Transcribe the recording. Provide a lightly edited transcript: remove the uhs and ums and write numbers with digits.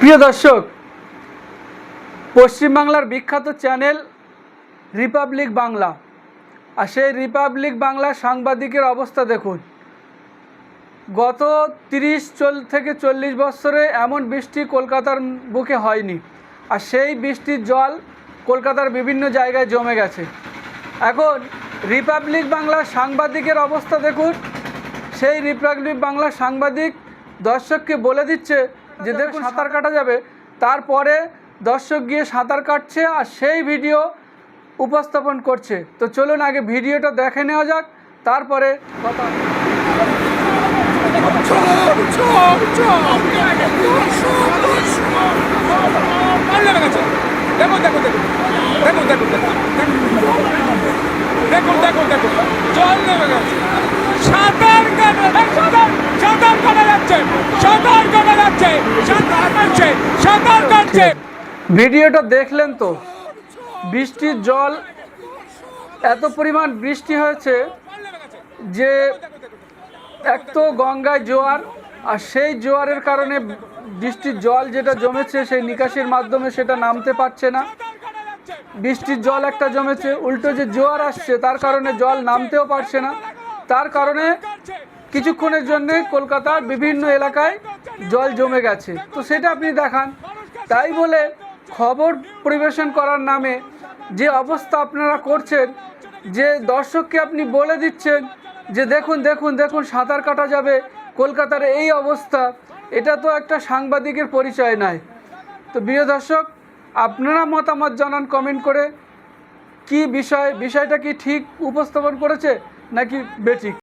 প্রিয় দর্শক, পশ্চিমবাংলার বিখ্যাত চ্যানেল রিপাবলিক বাংলা, আর সেই রিপাবলিক বাংলা সাংবাদিকের অবস্থা দেখুন। গত 30 থেকে 40 বছরে এমন বৃষ্টি কলকাতার বুকে হয়নি, আর সেই বৃষ্টির জল কলকাতার বিভিন্ন জায়গায় জমে গেছে। এখন রিপাবলিক বাংলা সাংবাদিকের অবস্থা দেখুন। সেই রিপাবলিক বাংলা সাংবাদিক দর্শককে বলে দিচ্ছে যে দেখুন সাঁতার কাটা যাবে, তারপরে দর্শক গিয়ে সাঁতার কাটছে আর সেই ভিডিও উপস্থাপন করছে। তো চলুন আগে ভিডিওটা দেখে নেওয়া যাক, তারপরে কথা। ভিডিওটা দেখলেন তো, বৃষ্টির জল এত পরিমাণ বৃষ্টি হয়েছে যে এক তো গঙ্গায় জোয়ার, আর সেই জোয়ারের কারণে বৃষ্টির জল যেটা জমেছে সেই নিকাশির মাধ্যমে সেটা নামতে পারছে না। বৃষ্টির জল একটা জমেছে, উল্টো যে জোয়ার আসছে তার কারণে জল নামতেও পারছে না। তার কারণে কিছুক্ষণের জন্য কলকাতার বিভিন্ন এলাকায় জল জমে গেছে। তো সেটা আপনি দেখান। তাই বলে খবর পরিবেশন করার নামে যে অবস্থা আপনারা করছেন, যে দর্শককে আপনি বলে দিচ্ছেন যে দেখুন দেখুন দেখুন সাঁতার কাটা যাবে, কলকাতার এই অবস্থা, এটা তো একটা সাংবাদিকের পরিচয় নয়। তো প্রিয় দর্শক, আপনারা মতামত জানান কমেন্ট করে, কি বিষয়টা কি ঠিক উপস্থাপন করেছে নাকি বেঠিক।